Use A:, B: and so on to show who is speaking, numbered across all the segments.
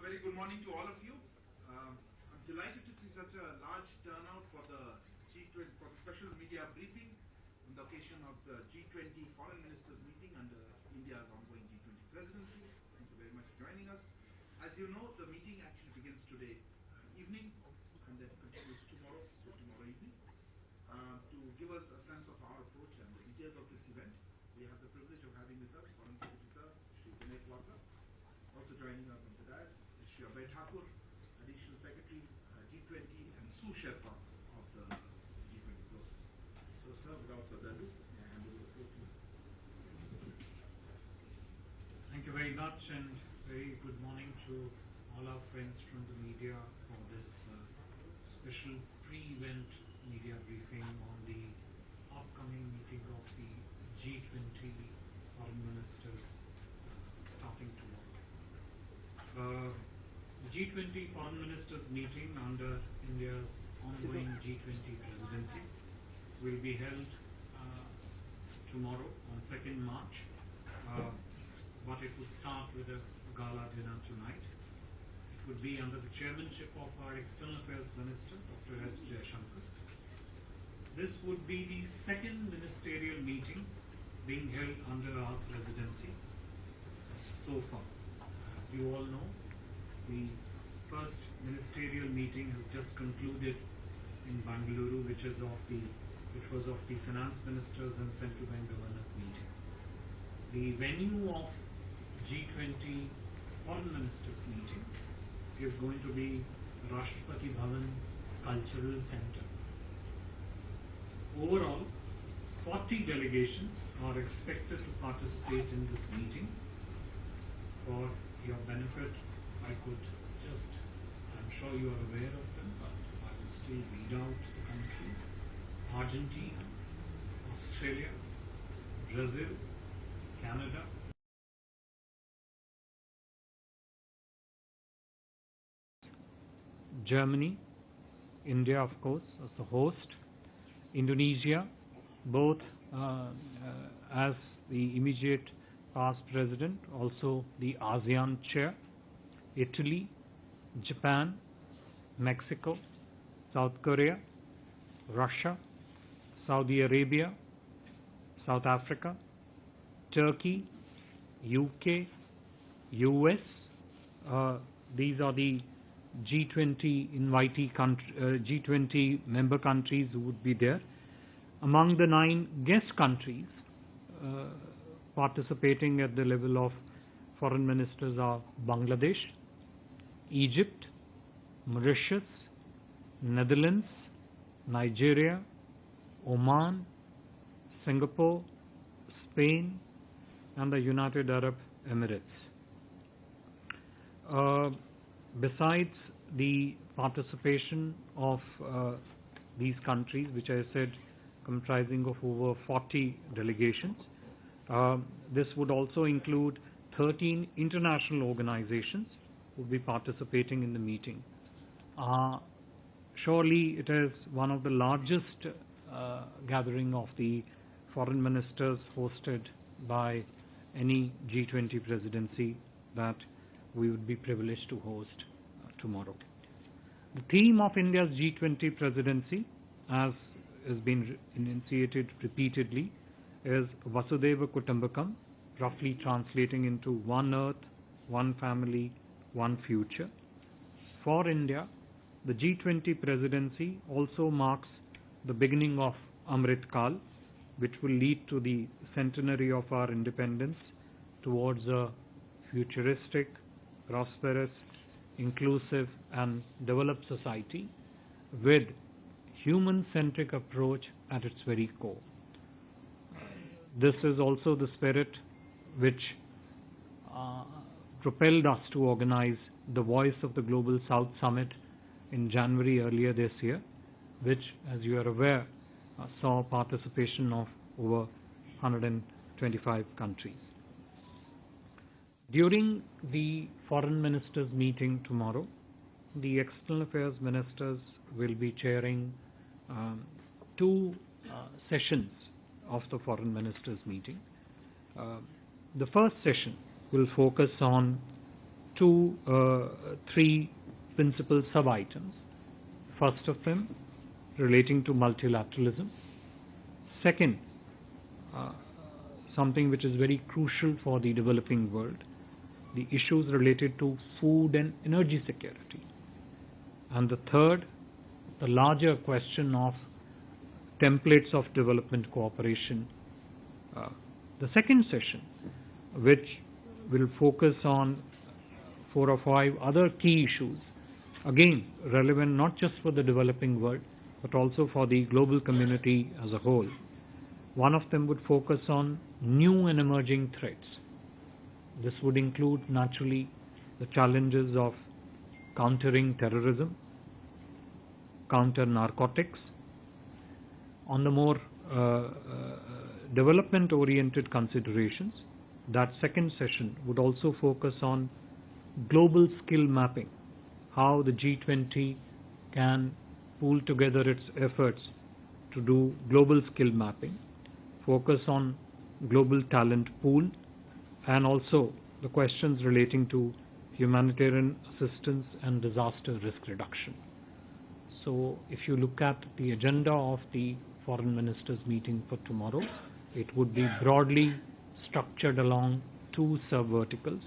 A: very good morning to all of you. I'm delighted to see such a large turnout for the G20 for the special media briefing on the occasion of the G20 Foreign Ministers meeting under India's ongoing G20 presidency. Thank you very much for joining us. As you know, the meeting actually begins today evening and then continues tomorrow, so tomorrow evening. To give us a sense of our approach and the details of this event, we have the privilege of having with us Foreign Secretary Sir, Shri Vinay Kwatra. Also joining us on the dais is Shri Abhay Thakur, Additional Secretary, G20 and sous Sherpa of the G20 process. So, sir, without further ado, I hand over the floor to you.
B: Thank you very much, and very good morning to all our friends from the media for this special pre-event media briefing on the upcoming meeting of the G20 Foreign Ministers starting tomorrow. The G20 Foreign Ministers meeting under India's ongoing G20 presidency will be held tomorrow on 2nd March, but it would start with a gala dinner tonight. It would be under the chairmanship of our External Affairs Minister, Dr. S. Jaishankar. This would be the second ministerial meeting being held under our presidency so far. As you all know, the first ministerial meeting has just concluded in Bangalore, which was of the finance ministers and central bank governors meeting. The venue of G20 foreign ministers meeting is going to be Rashtrapati Bhavan Cultural Center. Overall, 40 delegations are expected to participate in this meeting. For your benefit, I could just, I'm sure you are aware of them, but I will still read out the countries: Argentina, Australia, Brazil, Canada, Germany, India, of course, as a host, Indonesia, both as the immediate past president, also the ASEAN chair, Italy, Japan, Mexico, South Korea, Russia, Saudi Arabia, South Africa, Turkey, UK, US. These are the G20 invitee G20 member countries who would be there. Among the 9 guest countries participating at the level of foreign ministers are Bangladesh, Egypt, Mauritius, Netherlands, Nigeria, Oman, Singapore, Spain, and the United Arab Emirates. Besides the participation of these countries, which I said comprising of over 40 delegations, this would also include 13 international organizations who will be participating in the meeting. Surely it is one of the largest gathering of the foreign ministers hosted by any G20 presidency that we would be privileged to host tomorrow. The theme of India's G20 presidency, as has been enunciated repeatedly, is Vasudhaiva Kutumbakam, roughly translating into one earth, one family, one future. For India, the G20 presidency also marks the beginning of Amrit Kal, which will lead to the centenary of our independence towards a futuristic, prosperous, inclusive and developed society with human-centric approach at its very core. This is also the spirit which propelled us to organize the Voice of the Global South Summit in January earlier this year, which, as you are aware, saw participation of over 125 countries. During the foreign ministers meeting tomorrow, the external affairs ministers will be chairing 2 sessions of the foreign ministers meeting. The first session will focus on to three principal sub-items. First of them relating to multilateralism. Second, something which is very crucial for the developing world, the issues related to food and energy security. And the third, the larger question of templates of development cooperation. The second session, which will focus on 4 or 5 other key issues, again relevant not just for the developing world but also for the global community as a whole. One of them would focus on new and emerging threats. This would include naturally the challenges of countering terrorism, counter narcotics. On the more development oriented considerations, that second session would also focus on global skill mapping, how the G20 can pool together its efforts to do global skill mapping, focus on global talent pool, and also the questions relating to humanitarian assistance and disaster risk reduction. So if you look at the agenda of the Foreign Ministers meeting for tomorrow, it would be broadly structured along 2 sub-verticals.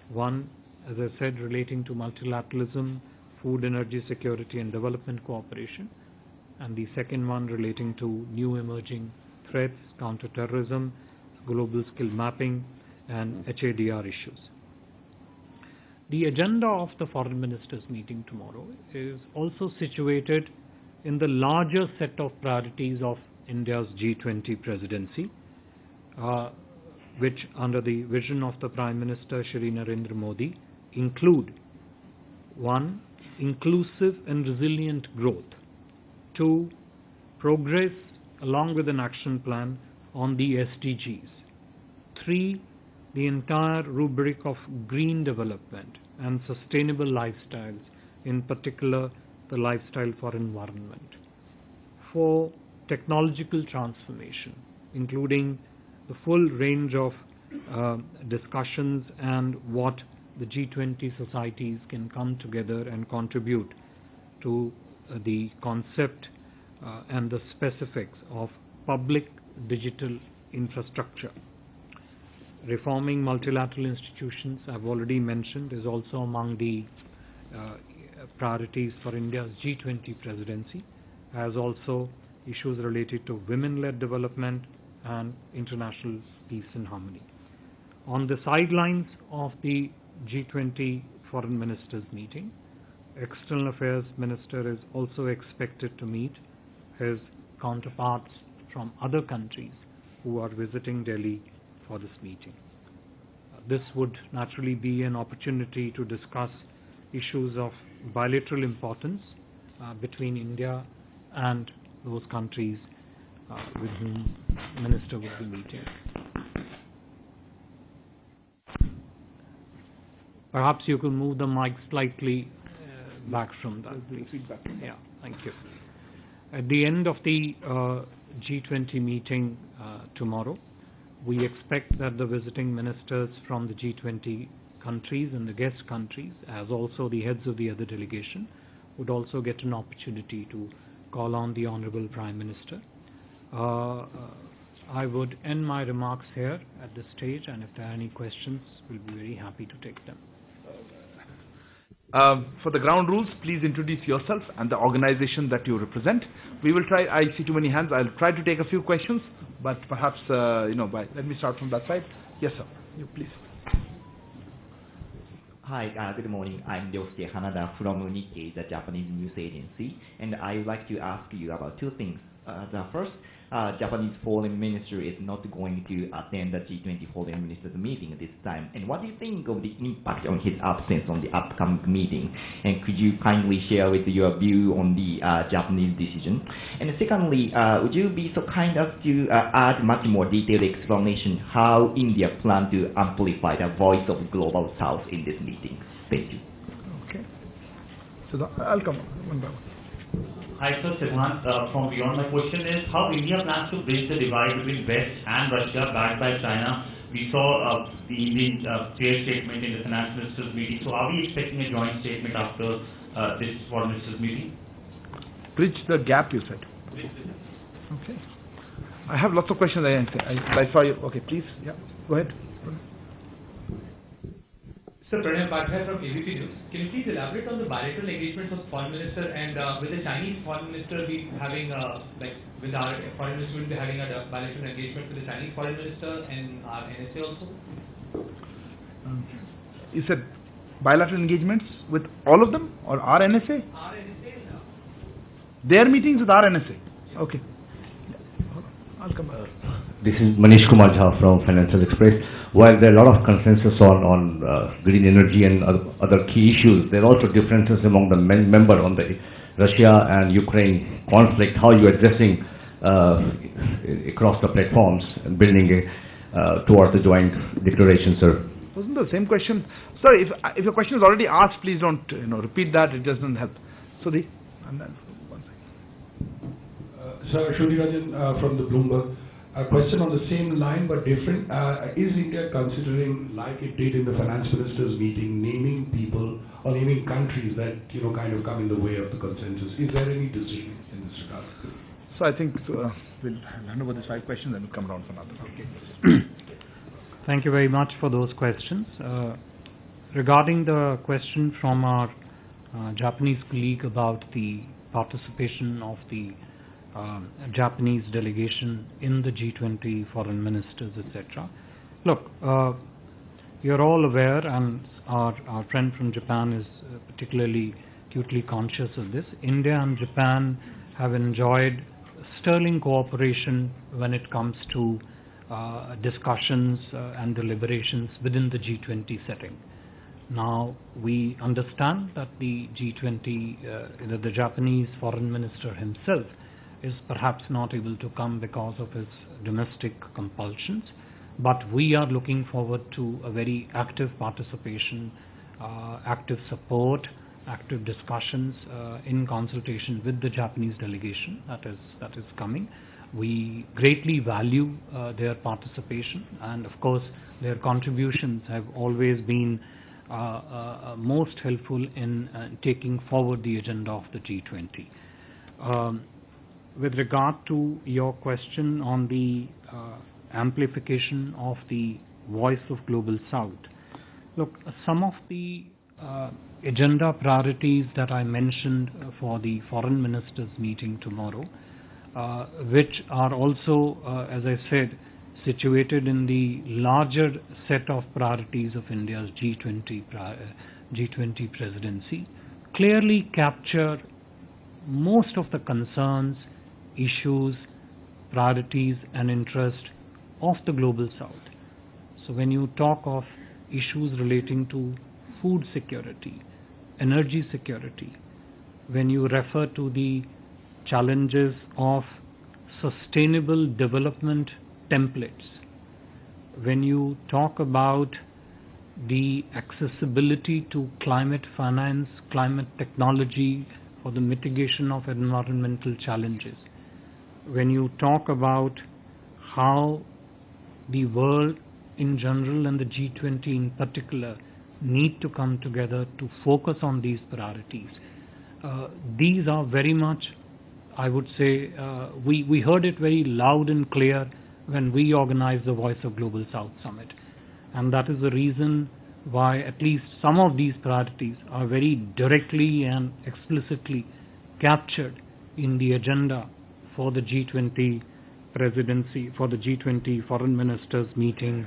B: One, as I said, relating to multilateralism, food, energy security and development cooperation, and the second one relating to new emerging threats, counter-terrorism, global skill mapping and HADR issues. The agenda of the Foreign Ministers meeting tomorrow is also situated in the larger set of priorities of India's G20 presidency, which under the vision of the Prime Minister Shri Narendra Modi include 1. Inclusive and resilient growth, 2. Progress along with an action plan on the SDGs, 3. The entire rubric of green development and sustainable lifestyles, in particular the lifestyle for environment, 4. Technological transformation, including the full range of discussions and what the G20 societies can come together and contribute to the concept and the specifics of public digital infrastructure. Reforming multilateral institutions, I've already mentioned, is also among the priorities for India's G20 presidency, as also issues related to women-led development and international peace and harmony. On the sidelines of the G20 Foreign Ministers meeting, External Affairs Minister is also expected to meet his counterparts from other countries who are visiting Delhi for this meeting. This would naturally be an opportunity to discuss issues of bilateral importance between India and those countries with whom the Minister will be meeting. Perhaps you could move the mic slightly back from that, please. Feedback. Yeah, thank you. At the end of the G20 meeting tomorrow, we expect that the visiting ministers from the G20 countries and the guest countries, as also the heads of the other delegation, would also get an opportunity to call on the Honorable Prime Minister. I would end my remarks here at this stage, and if there are any questions, we'll be very happy to take them.
C: For the ground rules, please introduce yourself and the organization that you represent. We will try, I see too many hands, I'll try to take a few questions, but perhaps, let me start from that side. Yes, sir. You please.
D: Hi, good morning. I'm Yosuke Hanada from Nikkei, the Japanese news agency, and I would like to ask you about 2 things. The first, Japanese foreign minister is not going to attend the G20 foreign ministers meeting this time. And what do you think of the impact on his absence on the upcoming meeting? And could you kindly share with your view on the Japanese decision? And secondly, would you be so kind as to add much more detailed explanation how India plans to amplify the voice of Global South in this meeting? Thank you.
C: Okay. So I'll come one by one.
E: Hi, sir. Siddhant from Beyond. My question is how India plans to bridge the divide between West and Russia backed by China we saw the Indian chair statement in the finance ministers meeting. So are we expecting a joint statement after this foreign ministers meeting?
C: Bridge the gap, you said. Okay. I have lots of questions. I saw you. Okay, please. Yeah, go ahead.
F: Sir, Pranay Pathak from ABP News. Can you please elaborate on the bilateral engagements of foreign minister and will the Chinese foreign minister be having will our foreign minister will be having a bilateral engagement with the Chinese foreign minister and our NSA also?
C: You said bilateral engagements with all of them or our NSA?
F: Our NSA.
C: Their meetings with our NSA. Okay. I'll come back.
G: This is Manish Kumar Jha from Financial Express. While there are a lot of consensus on green energy and other key issues, there are also differences among the member on the Russia and Ukraine conflict. How you addressing across the platforms and building towards the joint declaration, sir?
C: Wasn't the same question? Sorry, if your question is already asked, please don't repeat that. It doesn't help. Sudhi, and then one second.
H: Sir, Shudi Rajan from the Bloomberg. A question on the same line but different. Is India considering, like it did in the finance ministers meeting, naming people or naming countries that kind of come in the way of the consensus? Is there any decision in this regard?
C: So I think we'll hand over the 5 questions and we'll come around for another. Okay.
B: Thank you very much for those questions. Regarding the question from our Japanese colleague about the participation of the Japanese delegation in the G20 foreign ministers, etc. Look, you're all aware, and our friend from Japan is particularly acutely conscious of this. India and Japan have enjoyed sterling cooperation when it comes to discussions and deliberations within the G20 setting. Now, we understand that the G20, the Japanese foreign minister himself is perhaps not able to come because of his domestic compulsions, but we are looking forward to a very active participation, active support, active discussions in consultation with the Japanese delegation that is coming. We greatly value their participation, and of course their contributions have always been most helpful in taking forward the agenda of the G20. With regard to your question on the amplification of the voice of Global South, look, some of the agenda priorities that I mentioned for the foreign ministers meeting tomorrow, which are also, as I said, situated in the larger set of priorities of India's G20 presidency, clearly capture most of the concerns, issues, priorities and interest of the Global South. So when you talk of issues relating to food security, energy security, when you refer to the challenges of sustainable development templates, when you talk about the accessibility to climate finance, climate technology for the mitigation of environmental challenges, when you talk about how the world in general and the G20 in particular need to come together to focus on these priorities. These are very much, I would say, we heard it very loud and clear when we organized the Voice of Global South Summit. And that is the reason why at least some of these priorities are very directly and explicitly captured in the agenda for the G20 presidency, for the G20 foreign ministers meeting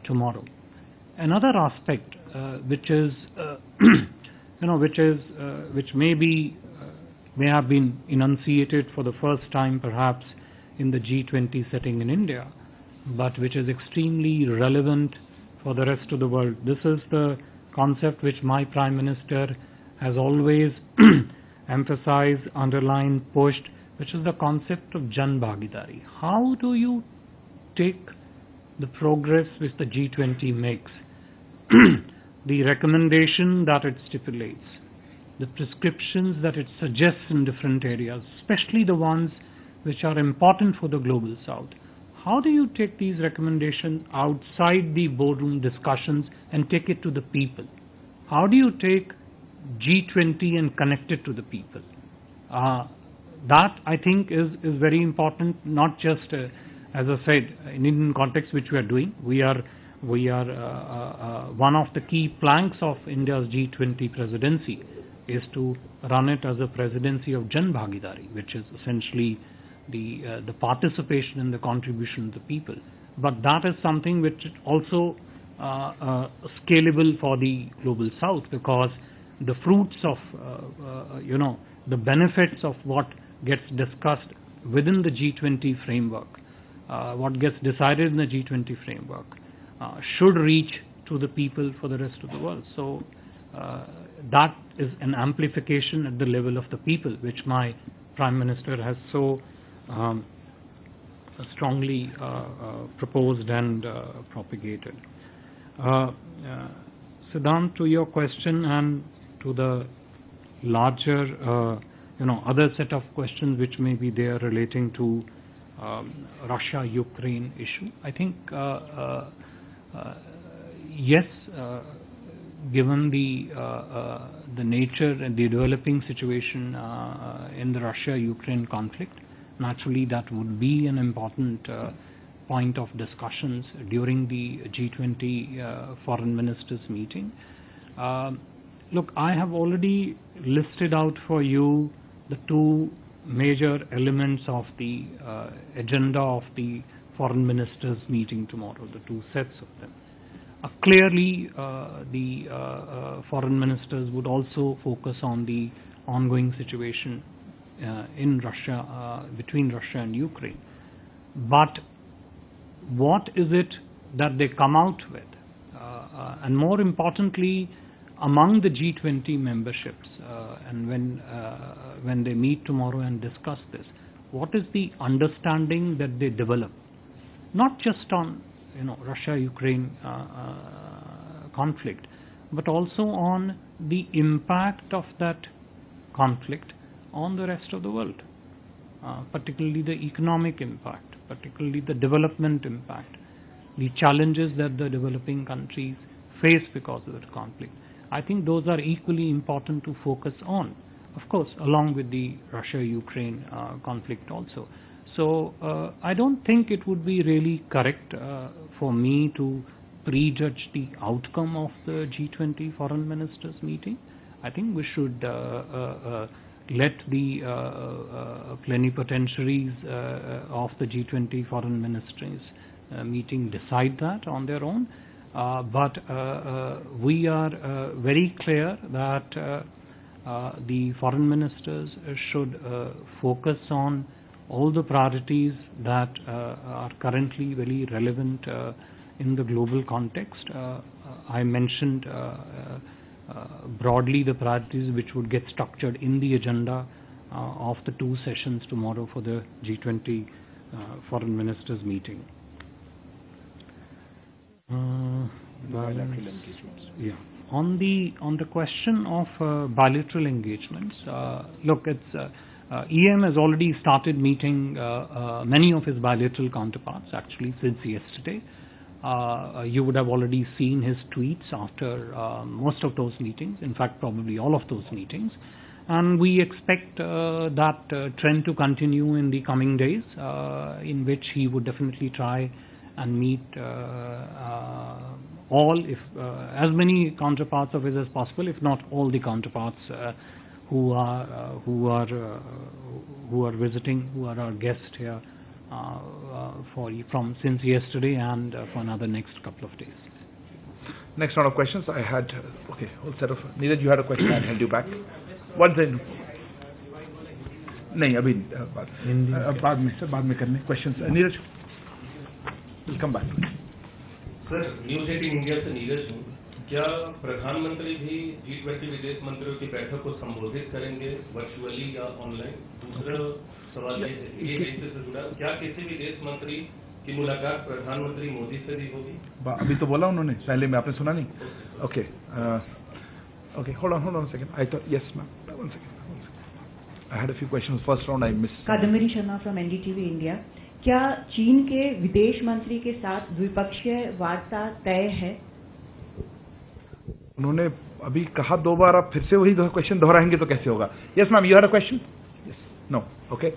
B: tomorrow. Another aspect which is, which may have been enunciated for the first time perhaps in the G20 setting in India, but which is extremely relevant for the rest of the world. This is the concept which my Prime Minister has always emphasized, underlined, pushed, which is the concept of Jan Bhagidari. How do you take the progress which the G20 makes, the recommendation that it stipulates, the prescriptions that it suggests in different areas, especially the ones which are important for the Global South? how do you take these recommendations outside the boardroom discussions and take it to the people? How do you take G20 and connect it to the people? That I think is very important, not just as I said, in Indian context, which we are doing. We are one of the key planks of India's G20 presidency is to run it as a presidency of Jan Bhagidari, which is essentially the participation and the contribution of the people. But that is something which is also scalable for the global south, because the fruits of the benefits of what gets discussed within the G20 framework, what gets decided in the G20 framework, should reach to the people for the rest of the world. So that is an amplification at the level of the people, which my Prime Minister has so strongly proposed and propagated. Siddhant, to your question and to the larger, other set of questions which may be there relating to Russia-Ukraine issue, I think yes, given the nature and the developing situation in the Russia-Ukraine conflict, naturally that would be an important point of discussions during the G20 foreign ministers meeting. Look, I have already listed out for you the two major elements of the agenda of the foreign ministers meeting tomorrow, the two sets of them. Clearly, the foreign ministers would also focus on the ongoing situation in Russia, between Russia and Ukraine. But what is it that they come out with? And more importantly, among the G20 memberships, and when they meet tomorrow and discuss this, what is the understanding that they develop? Not just on Russia-Ukraine conflict, but also on the impact of that conflict on the rest of the world, particularly the economic impact, particularly the development impact, the challenges that the developing countries face because of that conflict. I think those are equally important to focus on, of course, along with the Russia-Ukraine conflict also. So I don't think it would be really correct for me to prejudge the outcome of the G20 foreign ministers meeting. I think we should let the plenipotentiaries of the G20 foreign ministers meeting decide that on their own. But we are very clear that the foreign ministers should focus on all the priorities that are currently very relevant in the global context. I mentioned broadly the priorities which would get structured in the agenda of the two sessions tomorrow for the G20 foreign ministers meeting.
C: Bilateral engagements.
B: Yeah. On the question of bilateral engagements, look, it's EM has already started meeting many of his bilateral counterparts actually since yesterday. You would have already seen his tweets after most of those meetings, in fact probably all of those meetings, and we expect that trend to continue in the coming days, in which he would definitely try and meet all, if as many counterparts of his as possible, if not all the counterparts who are visiting, who are our guests here from since yesterday and for another next couple of days.
C: Next round of questions. I had whole set of. Neeraj, you had a question. I held you back. One thing. नहीं अभी बाद में करने questions. Neeraj, we'll come back.
I: Sir, news 18 India से नीरज हूँ। क्या प्रधानमंत्री भी G20 विदेश मंत्रियों की बैठक को संबोधित करेंगे वर्चुअली या ऑनलाइन? दूसरा सवाल ये इससे जुड़ा, क्या किसी विदेश मंत्री की मुलाकात प्रधानमंत्री मोदी से भी होगी?
C: अभी तो बोला उन्होंने, पहले में आपने सुना नहीं? Okay, okay, hold on a second. I thought yes, ma'am. One second. I had a few questions. First round I missed.
J: Kadambari Sharma from NDTV India. क्या चीन के विदेश मंत्री के साथ द्विपक्षीय वार्ता तय है?
C: उन्होंने अभी कहा 2 बार, आप फिर से वही क्वेश्चन दोहराएंगे तो कैसे होगा? Yes ma'am, you had a question? Yes, no, okay,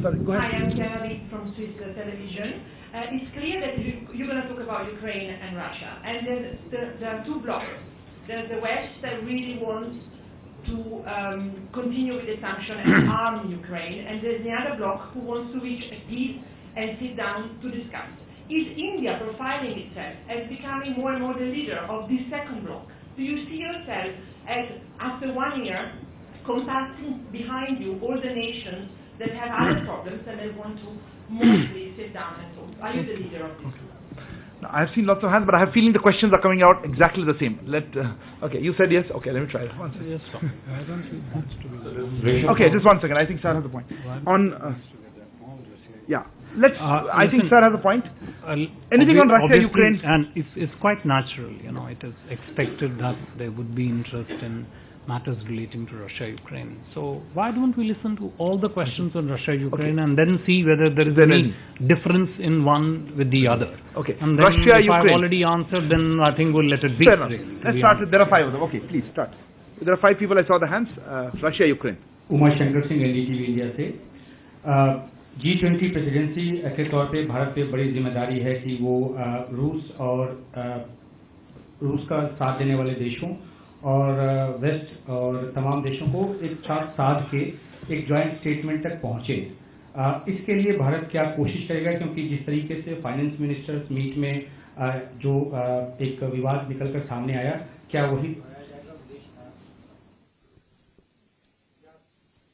C: sorry, go ahead.
K: Hi, I'm Chiara from Swiss television. It's clear that you're going to talk about Ukraine and Russia, and there are two blocks. There's the West that really wants to continue with the sanction and arm Ukraine, and there's the other bloc who wants to reach a peace and sit down to discuss. Is India profiling itself as becoming more and more the leader of this second bloc? Do you see yourself as, after 1 year, compacting behind you all the nations that have other problems and they want to mostly sit down and talk? Are you the leader of this?
C: Now, I have seen lots of hands, but I have a feeling the questions are coming out exactly the same. Okay, you said yes. Okay, let me try it. One second.
B: Yes, I don't think it has to be.
C: Okay, just 1 second. I think Sir has a point. Yeah, let's. I think Sir has a point. Anything on Russia, Ukraine?
B: And it's quite natural. It is expected that there would be interest in matters relating to Russia, Ukraine. So why don't we listen to all the questions on Russia, Ukraine, and then see whether there is any difference in one with the other?
C: Okay.
B: And then
C: Russia,
B: if
C: Ukraine.
B: I've already answered, then I think we'll let it be.
C: Fair enough. Let's start with, there are 5 of them. Okay, please start. There are 5 people, I saw the hands. Russia, Ukraine.
L: Uma Shankar Singh NDTV India से। G20 presidency के तौर पे भारत पे बड़ी जिम्मेदारी है कि वो रूस का साथ देने वाले देशों और वेस्ट और तमाम देशों को एक साथ साध के एक जॉइंट स्टेटमेंट तक पहुंचे। इसके लिए भारत क्या कोशिश करेगा, क्योंकि जिस तरीके से फाइनेंस मिनिस्टर्स मीट में जो एक विवाद निकलकर सामने आया, क्या वही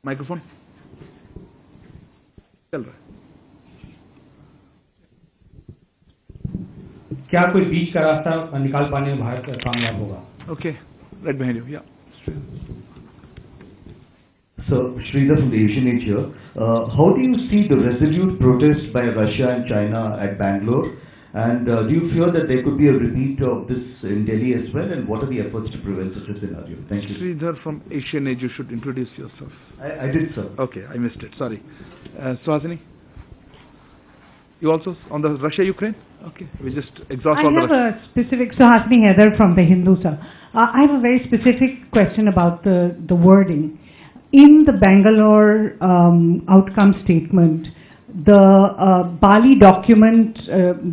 C: माइक्रोफोन चल रहा है,
L: क्या कोई बीच का रास्ता निकाल पाने में भारत कामयाब होगा?
C: Okay, right behind you. Yeah.
G: So, Sridhar from the Asian Age here. How do you see the resolute protest by Russia and China at Bangalore? And do you fear that there could be a repeat of this in Delhi as well? And what are the efforts to prevent such a scenario? Thank you.
C: Sridhar from Asian Age, you should introduce yourself.
G: I did, sir.
C: Okay, I missed it. Sorry. Suhasini? You also on the Russia-Ukraine? Okay, we just exhaust all the...
M: I have a specific, Suhasini Heather from the Hindu, sir. I have a very specific question about the wording. In the Bangalore outcome statement, the Bali document,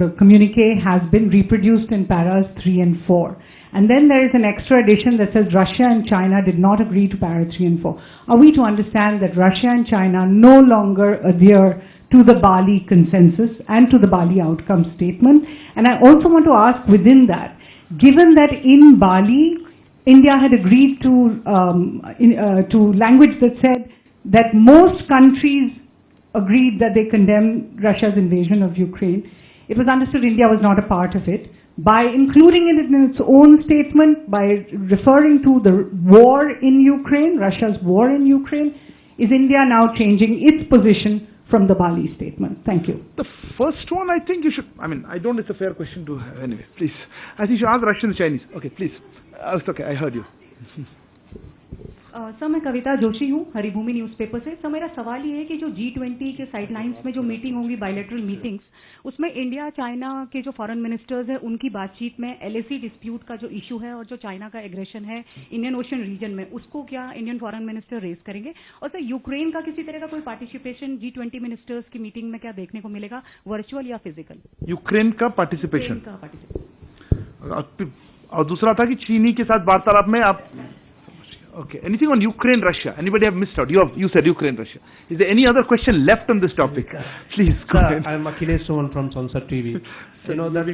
M: the communique has been reproduced in paras 3 and 4. And then there is an extra addition that says Russia and China did not agree to para 3 and 4. Are we to understand that Russia and China no longer adhere to the Bali consensus and to the Bali outcome statement? And I also want to ask within that, given that in Bali, India had agreed to language that said that most countries agreed that they condemned Russia's invasion of Ukraine, it was understood India was not a part of it. By including it in its own statement, by referring to the war in Ukraine, Russia's war in Ukraine, is India now changing its position from the Bali statement? Thank you.
C: The first one, I think you should, it's a fair question to, anyway, please. I think you should ask Russian and Chinese. Okay, please. It's okay, I heard you.
N: Sir, मैं कविता जोशी हूँ, Haribhoomi newspaper से। Sir, मेरा सवाल ये है कि जो G20 के साइडलाइंस में जो मीटिंग होंगी, बायलैटरल मीटिंग्स, उसमें इंडिया चाइना के जो फॉरेन मिनिस्टर्स हैं, उनकी बातचीत में LAC डिस्प्यूट का जो इशू है और जो चाइना का एग्रेशन है इंडियन ओशन रीजन में, उसको क्या इंडियन फॉरेन मिनिस्टर रेज करेंगे? और सर, यूक्रेन का किसी तरह का कोई पार्टिसिपेशन G20 मिनिस्टर्स की मीटिंग में क्या देखने को मिलेगा, वर्चुअल या फिजिकल?
C: यूक्रेन का पार्टिसिपेशन। और दूसरा था कि चीनी के साथ वार्तालाप में आप... Okay. Anything on Ukraine, Russia? Anybody have missed out? You said Ukraine, Russia. Is there any other question left on this topic? Please, go ahead.
O: I am Akhilesh Sohan from Sansad TV. You know that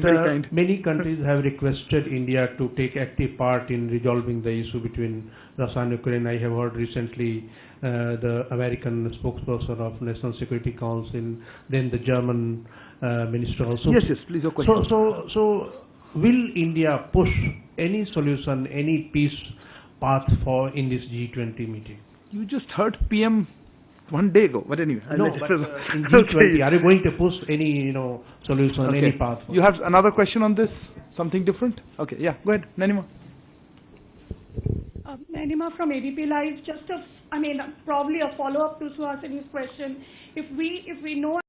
O: many countries have requested India to take active part in resolving the issue between Russia and Ukraine. I have heard recently the American spokesperson of National Security Council, then the German minister also.
C: Yes, please, your question.
O: So will India push any solution, any peace path in this G20 meeting?
C: You just heard PM 1 day ago, but anyway.
O: No, but in G20, are you going to push any solution, any path?
C: You have another question on this? Something different? Okay, yeah, go ahead, Nanima.
P: Nanima from ABP Live. Just probably a follow-up to Suhasini's question. If we know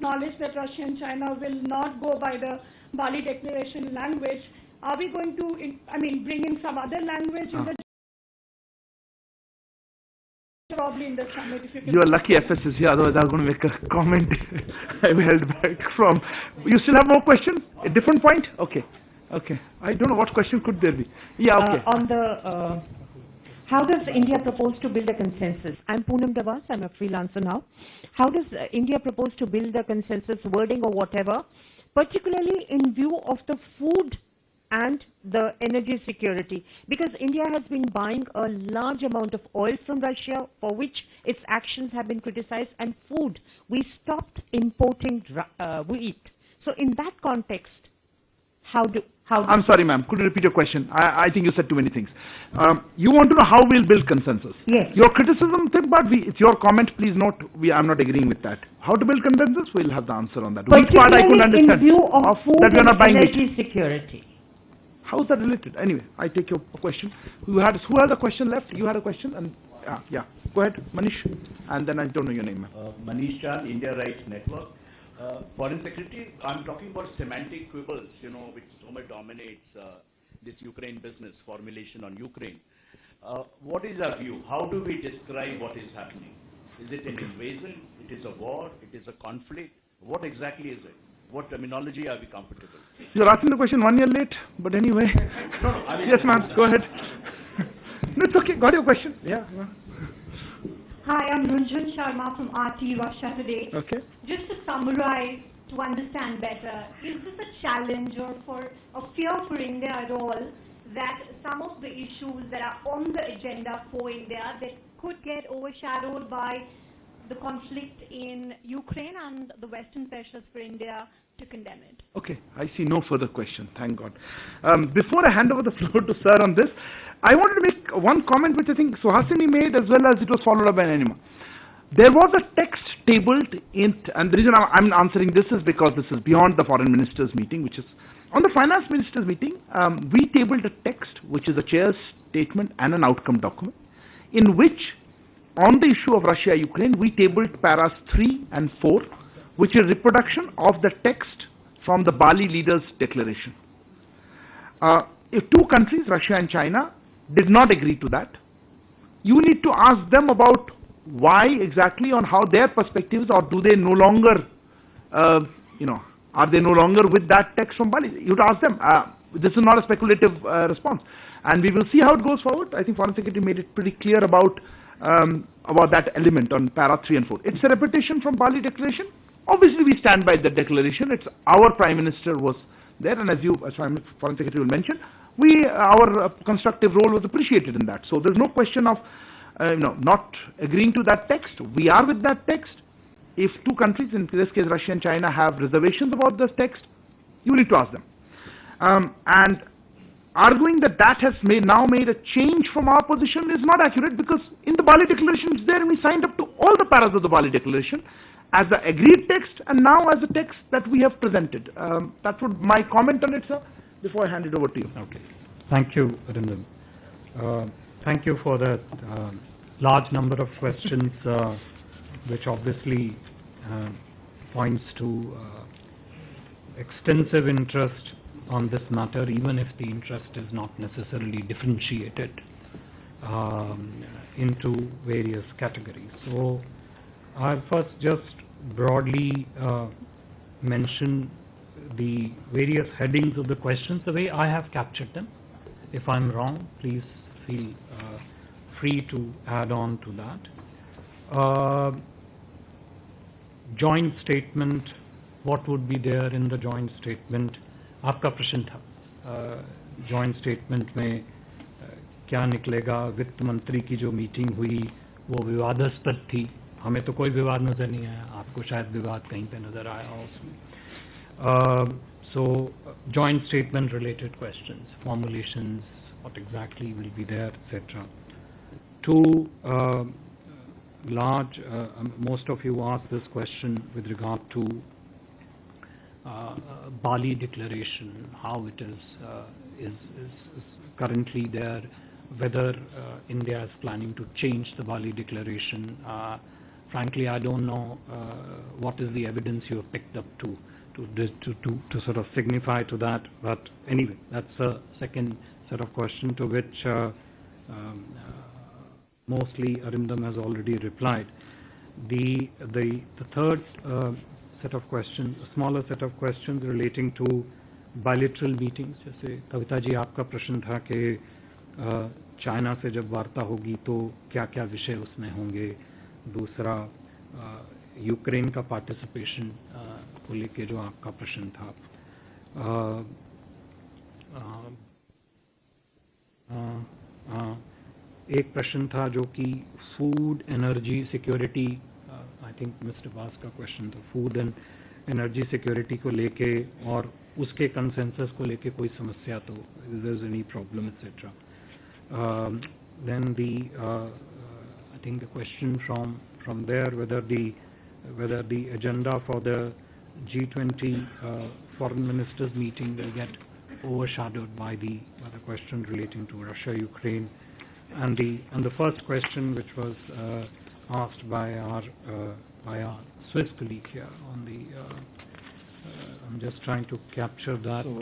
P: acknowledged that Russia and China will not go by the Bali Declaration language. Are we going to, bring in some other language in the probably in the summit? If you
C: are lucky FS is here, otherwise I was going to make a comment I held back from. You still have more questions? A different point? Okay. Okay. I don't know what question could there be. Yeah, okay.
J: On the how does India propose to build a consensus? I'm Poonam Davas, I'm a freelancer now. How does India propose to build a consensus, wording or whatever, particularly in view of the food and the energy security? Because India has been buying a large amount of oil from Russia, for which its actions have been criticized, and food. We stopped importing wheat. So in that context, I'm
C: sorry, ma'am. Could you repeat your question? I think you said too many things. You want to know how we'll build consensus?
J: Yes.
C: Your criticism, but it's your comment. Please note, I'm not agreeing with that. How to build consensus? We'll have the answer on that. Which part I couldn't understand.
J: In view of food
C: that we are not buying
J: energy security.
C: How is that related? Anyway, I take your question. Who has a question left? You had a question, and yeah. Go ahead, Manish. And then I don't know your name, ma'am.
Q: Manish Chan, India Rights Network. Foreign Secretary, I'm talking about semantic quibbles, which so much dominates this Ukraine business formulation on Ukraine. What is our view? How do we describe what is happening? Is it an invasion? It is a war? It is a conflict? What exactly is it? What terminology are we comfortable?
C: You're asking the question 1 year late, but anyway. Yes, ma'am. Go ahead. No, it's okay. Got your question. Yeah.
R: Hi, I'm Runjhun Sharma from RT Russia Today.
C: Okay.
R: Just to summarize, to understand better, is this a challenge or a fear for India at all that some of the issues that are on the agenda for India that could get overshadowed by the conflict in Ukraine and the Western pressures for India to condemn it?
C: Okay, I see no further question. Thank God. Before I hand over the floor to sir on this, I wanted to make one comment which I think Suhasini made as well as it was followed up by Anima. There was a text tabled in, and the reason I'm answering this is because this is beyond the foreign ministers meeting, which is on the finance ministers meeting. We tabled a text which is a chair's statement and an outcome document, in which on the issue of Russia-Ukraine we tabled paras 3 and 4, which is reproduction of the text from the Bali leaders' declaration. If two countries, Russia and China, did not agree to that, you need to ask them about why exactly, on how their perspectives, or do they no longer, are they no longer with that text from Bali? You'd ask them. This is not a speculative response, and we will see how it goes forward. I think Foreign Secretary made it pretty clear about that element on para 3 and 4. It's a repetition from Bali Declaration. Obviously, we stand by the declaration. It's our Prime Minister was there, and as Foreign Secretary will mention, our constructive role was appreciated in that. So there's no question of not agreeing to that text. We are with that text. If two countries, in this case Russia and China, have reservations about this text, you need to ask them. And arguing that has now made a change from our position is not accurate, because in the Bali Declaration it's there, and we signed up to all the paras of the Bali Declaration as the agreed text, and now as a text that we have presented. That would my comment on it, sir, before I hand it over to you.
B: Okay. Thank you, Arindam. Thank you for that large number of questions, which obviously points to extensive interest on this matter, even if the interest is not necessarily differentiated into various categories. So I'll first just broadly mention the various headings of the questions the way I have captured them. If I'm wrong, please feel free to add on to that. Joint statement, what would be there in the joint statement? आपका प्रश्न था joint statement में क्या निकलेगा? वित्त मंत्री की जो मीटिंग हुई वो विवादास्पद थी, हमें तो कोई विवाद नज़र नहीं आया, आपको शायद विवाद कहीं पे नज़र आया हो उसमें. So joint statement related questions, formulations, what exactly will be there, etc. Two large, most of you asked this question with regard to Bali Declaration, how it is currently there, whether India is planning to change the Bali Declaration, frankly, I don't know what is the evidence you have picked up to sort of signify to that. But anyway, that's a second set of question to which mostly Arindam has already replied. The third set of questions, a smaller set of questions relating to bilateral meetings. जैसे कविता जी आपका प्रश्न था कि China से जब वार्ता होगी तो क्या क्या विषय उसमें होंगे. दूसरा यूक्रेन का पार्टिसिपेशन को लेके जो आपका प्रश्न था. एक प्रश्न था जो कि food energy security, I think mister बास का क्वेश्चन था, फूड एंड एनर्जी सिक्योरिटी को लेके और उसके कंसेंसस को लेके कोई समस्या तो there is any problem etcetera. Then I think the question from there whether the agenda for the G20 foreign ministers meeting will get overshadowed by the question relating to Russia, Ukraine, and the first question which was asked by our Swiss colleague here on the. I'm just trying to capture that.
C: So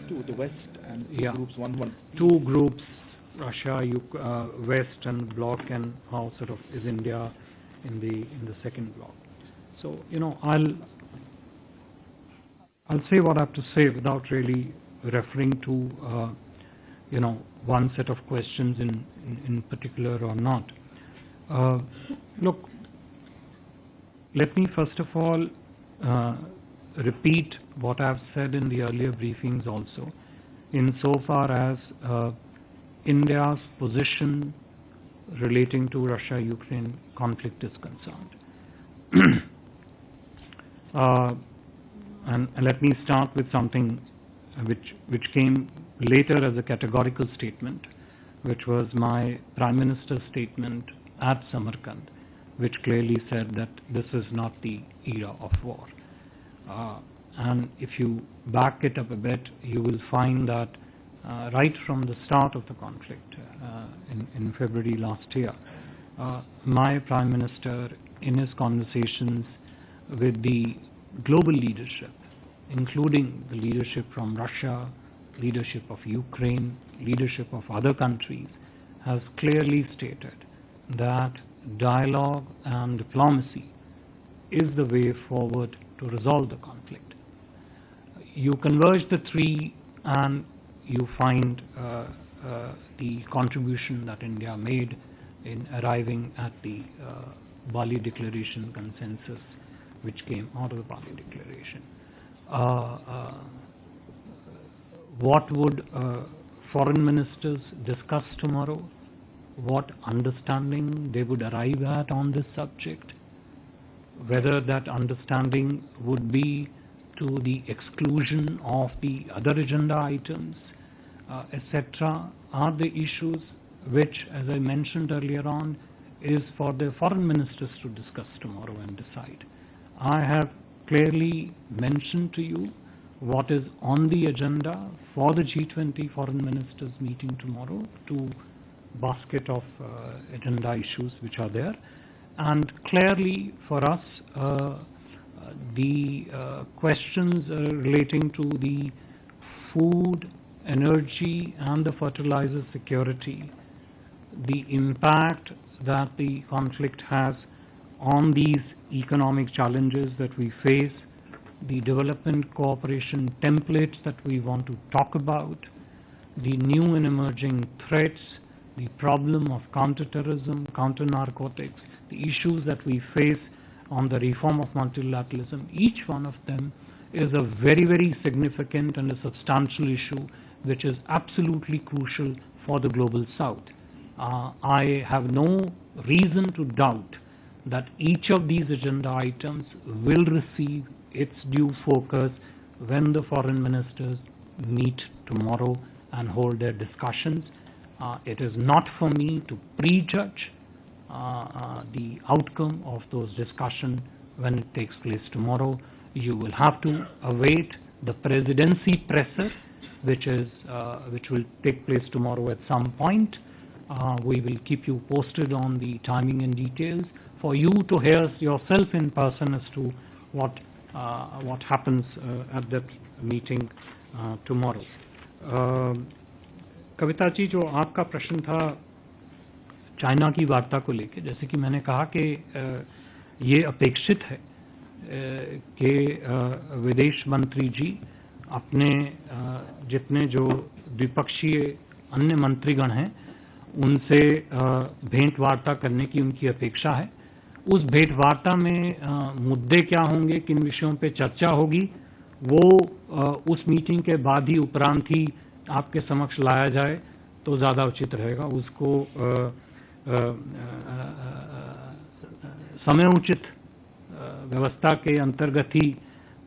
C: to the West and
B: yeah,
C: groups one.
B: Two groups, Russia, West and bloc, and how sort of is India in the second bloc. So I'll say what I have to say without really referring to one set of questions in particular or not. Look, let me first of all repeat what I've said in the earlier briefings also, insofar as India's position relating to Russia-Ukraine conflict is concerned. And let me start with something which came later as a categorical statement, which was my Prime Minister's statement at Samarkand, which clearly said that this is not the era of war. And if you back it up a bit, you will find that right from the start of the conflict in February last year, my Prime Minister, in his conversations with the global leadership, including the leadership from Russia, leadership of Ukraine, leadership of other countries, has clearly stated that dialogue and diplomacy is the way forward to resolve the conflict. You converge the three and you find the contribution that India made in arriving at the Bali Declaration consensus, which came out of the Bali Declaration. What would foreign ministers discuss tomorrow? What understanding they would arrive at on this subject? Whether that understanding would be to the exclusion of the other agenda items, etc., are the issues which, as I mentioned earlier on, is for the foreign ministers to discuss tomorrow and decide. I have clearly mentioned to you what is on the agenda for the G20 foreign ministers meeting tomorrow, two basket of agenda issues which are there. And clearly for us, the questions relating to the food, energy and the fertilizer security, the impact that the conflict has on these economic challenges that we face, the development cooperation templates that we want to talk about, the new and emerging threats, the problem of counter-terrorism, counter-narcotics, the issues that we face on the reform of multilateralism, each one of them is a very, very significant and a substantial issue which is absolutely crucial for the global South. I have no reason to doubt that each of these agenda items will receive its due focus when the foreign ministers meet tomorrow and hold their discussions. It is not for me to prejudge the outcome of those discussions when it takes place tomorrow. You will have to await the presidency presser, which will take place tomorrow at some point. We will keep you posted on the timing and details. for you to hear yourself in person as to what happens at that meeting tomorrow. Kavita ji, जो आपका प्रश्न था China की वार्ता को लेकर, जैसे कि मैंने कहा कि ये अपेक्षित है कि विदेश मंत्री जी अपने जितने जो द्विपक्षीय अन्य मंत्रीगण हैं उनसे भेंट वार्ता करने की उनकी अपेक्षा है। उस भेंट वार्ता में मुद्दे क्या होंगे, किन विषयों पे चर्चा होगी, वो उस मीटिंग के बाद ही उपरांत ही आपके समक्ष लाया जाए तो ज़्यादा उचित रहेगा। उसको समय उचित व्यवस्था के अंतर्गत ही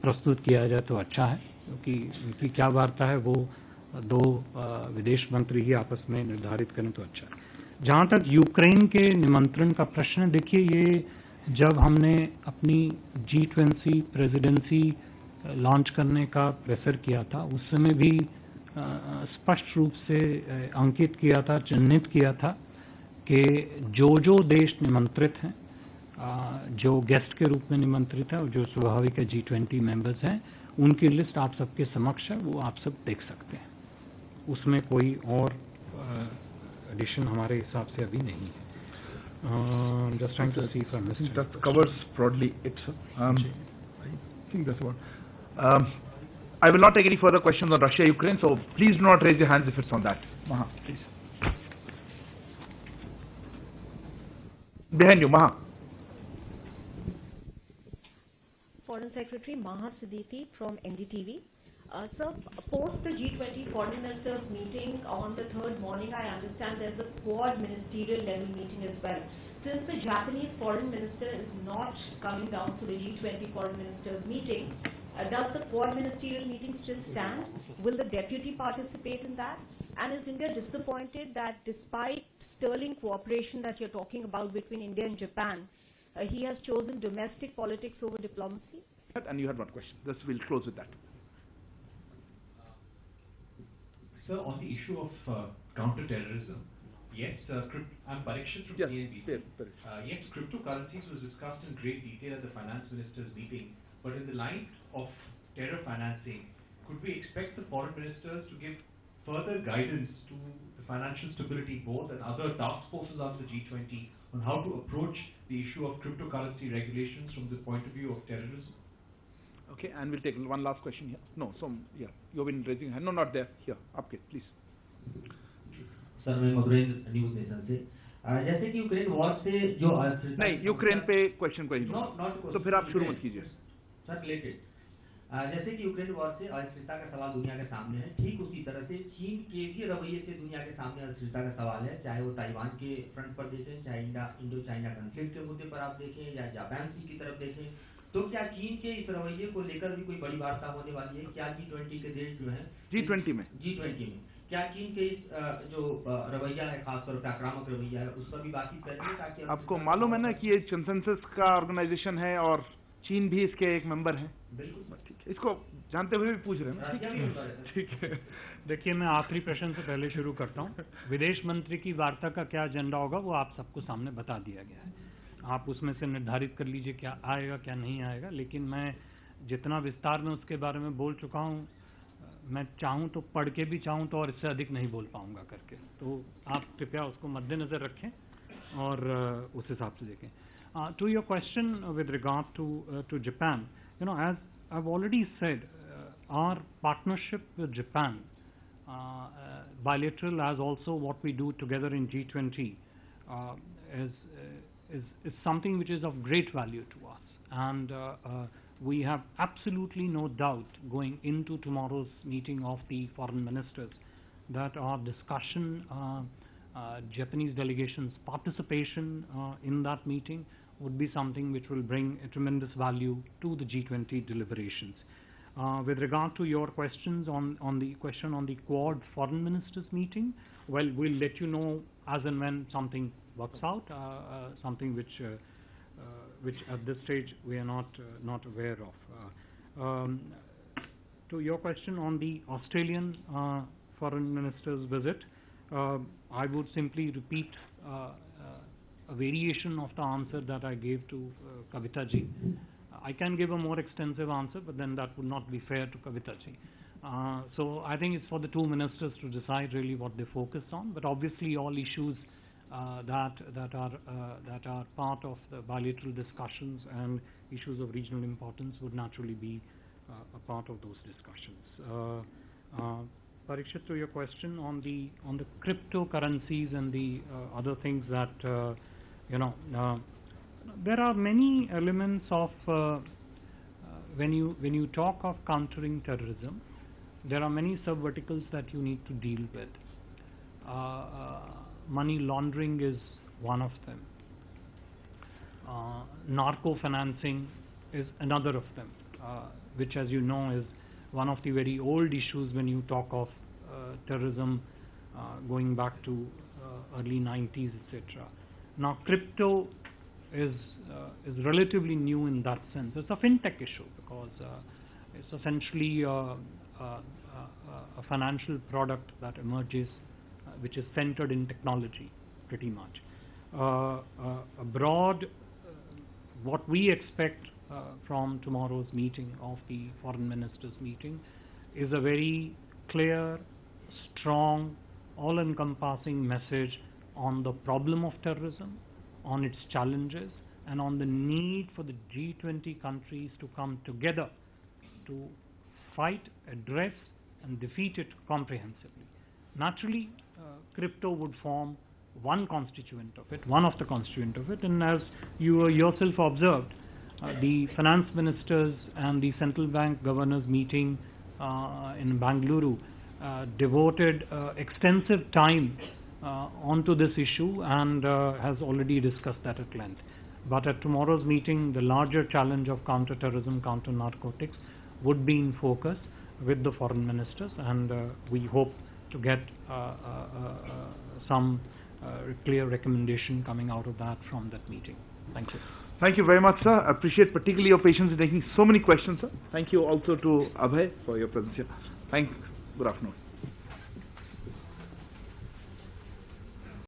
B: प्रस्तुत किया जाए तो अच्छा है, क्योंकि उनकी क्या वार्ता है वो दो विदेश मंत्री ही आपस में निर्धारित करें तो अच्छा है। जहाँ तक यूक्रेन के निमंत्रण का प्रश्न है, देखिए ये जब हमने अपनी G20 प्रेसिडेंसी लॉन्च करने का प्रेशर किया था उस समय भी स्पष्ट रूप से अंकित किया था, चिन्हित किया था कि जो देश निमंत्रित हैं, जो गेस्ट के रूप में निमंत्रित है और जो स्वाभाविक G20 मेंबर्स हैं, उनकी लिस्ट आप सबके समक्ष है, वो आप सब देख सकते हैं। उसमें कोई और एडिशन हमारे हिसाब से अभी नहीं है। Just trying to see if I missed.
C: That covers broadly it. I think that's what. I will not take any further questions on Russia, Ukraine. So please do not raise your hands if it's on that. Maha, please. Behind you, Maha.
S: Foreign Secretary Maha Siddiqui from NDTV. Sir, post the G20 foreign ministers meeting on the third morning, I understand there's a quad ministerial level meeting as well. Since the Japanese foreign minister is not coming down to the G20 foreign ministers meeting, does the quad ministerial meeting still stand? Will the deputy participate in that? And is India disappointed that despite sterling cooperation that you're talking about between India and Japan, he has chosen domestic politics over diplomacy?
C: And you had one question. We'll close with that.
T: Sir, on the issue of counter-terrorism, yes, I'm Parikshit from CNBC. Yes, cryptocurrencies was discussed in great detail at the finance ministers meeting, but in the light of terror financing, could we expect the foreign ministers to give further guidance to the Financial Stability Board and other task forces under the G20 on how to approach the issue of cryptocurrency regulations from the point of view of terrorism?
C: Okay, and we'll take one last question here. No, yeah, you've been raising your hand. No, not there. Here, up here, please.
U: Sir, मैं Madurai news nation से जैसे कि Ukraine war से जो
C: नहीं, Ukraine पे question कोई तो फिर आप शुरू मत कीजिए
U: सर। रिलेटेड जैसे कि यूक्रेन वॉर से अस्थिरता का सवाल दुनिया के सामने है, ठीक उसी तरह से चीन के भी रवैये से दुनिया के सामने अस्थिरता का सवाल है, चाहे वो ताइवान के फ्रंट पर देखें, चाहे इंडो चाइना कॉन्फ्लिक्ट के मुद्दे पर आप देखें या जापान सी की तरफ देखें। तो क्या चीन के इस रवैये को लेकर भी कोई बड़ी वार्ता होने वाली है? क्या G20 के देश जो हैं G20 में क्या चीन के इस जो रवैया है, खासतौर पर आक्रामक रवैया है, उस पर भी बातचीत करेंगे ताकि
C: आपको मालूम है ना कि ये कंसेंसस का ऑर्गेनाइजेशन है और चीन भी इसके एक मेंबर है।
U: बिल्कुल
C: ठीक है, इसको जानते हुए भी पूछ रहे हैं। ठीक है,
B: देखिए मैं आखिरी प्रश्न से पहले शुरू करता हूँ। विदेश मंत्री की वार्ता का क्या एजेंडा होगा वो आप सबको सामने बता दिया गया है, आप उसमें से निर्धारित कर लीजिए क्या आएगा क्या नहीं आएगा। लेकिन मैं जितना विस्तार में उसके बारे में बोल चुका हूँ, मैं चाहूँ तो पढ़ के भी चाहूँ तो और इससे अधिक नहीं बोल पाऊँगा करके, तो आप कृपया उसको मद्देनजर रखें और उस हिसाब से देखें। To your question with regard to Japan, as I've already said, our partnership with Japan, bilateral as also what we do together in G20, is something which is of great value to us, and we have absolutely no doubt going into tomorrow's meeting of the foreign ministers that our discussion, Japanese delegation's participation in that meeting would be something which will bring a tremendous value to the G20 deliberations. With regard to your questions on the question on the Quad foreign ministers meeting, well, we'll let you know as and when something works out, something which at this stage we are not aware of. To your question on the Australian foreign minister's visit, I would simply repeat a variation of the answer that I gave to Kavita ji. I can give a more extensive answer, but then that would not be fair to Kavita ji. So I think it's for the two ministers to decide really what they focus on. But obviously, all issues that are part of the bilateral discussions and issues of regional importance would naturally be a part of those discussions. Parikshit, to your question on the cryptocurrencies and the other things that there are many elements of when you talk of countering terrorism, there are many sub-verticals that you need to deal with. Money laundering is one of them. Narco financing is another of them, which, as you know, is one of the very old issues when you talk of terrorism going back to early 90s, etc. Now, crypto is relatively new in that sense. It's a fintech issue because it's essentially a financial product that emerges which is centered in technology, pretty much. Abroad, what we expect from tomorrow's meeting of the foreign ministers meeting is a very clear, strong, all-encompassing message on the problem of terrorism, on its challenges, and on the need for the G20 countries to come together to fight, address, and defeat it comprehensively. Naturally, crypto would form one constituent of it, one of the constituent of it, and as you yourself observed, the finance ministers and the central bank governors meeting in Bangalore devoted extensive time onto this issue and has already discussed that at length. But at tomorrow's meeting, the larger challenge of counter-terrorism, counter-narcotics would be in focus with the foreign ministers, and we hope to get some clear recommendation coming out of that from that meeting. Thank you.
C: Thank you very much, sir. I appreciate particularly your patience in taking so many questions, sir. Thank you also to Abhay for your presence here. Good afternoon.